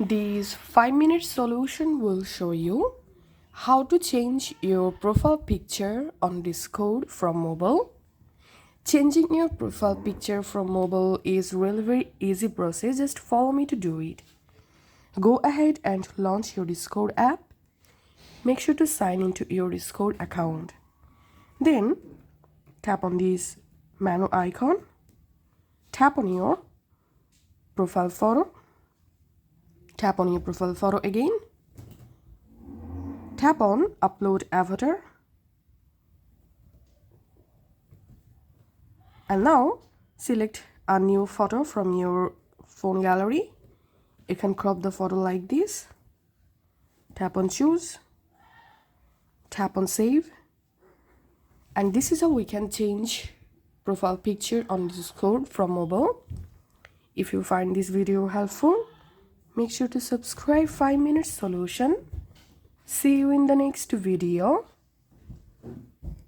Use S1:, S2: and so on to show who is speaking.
S1: This 5-minute solution will show you how to change your profile picture on Discord from mobile. Changing your profile picture from mobile is really very easy process. Just follow me to do it. Go ahead and launch your Discord app. Make sure to sign into your Discord account. Then tap on this menu icon. Tap on your profile photo. Tap on your profile photo again. Tap on upload avatar. And now select a new photo from your phone gallery. You can crop the photo like this. Tap on choose. Tap on save. And this is how we can change profile picture on Discord from mobile. If you find this video helpful, make sure to subscribe 5 Minute Solution. See you in the next video.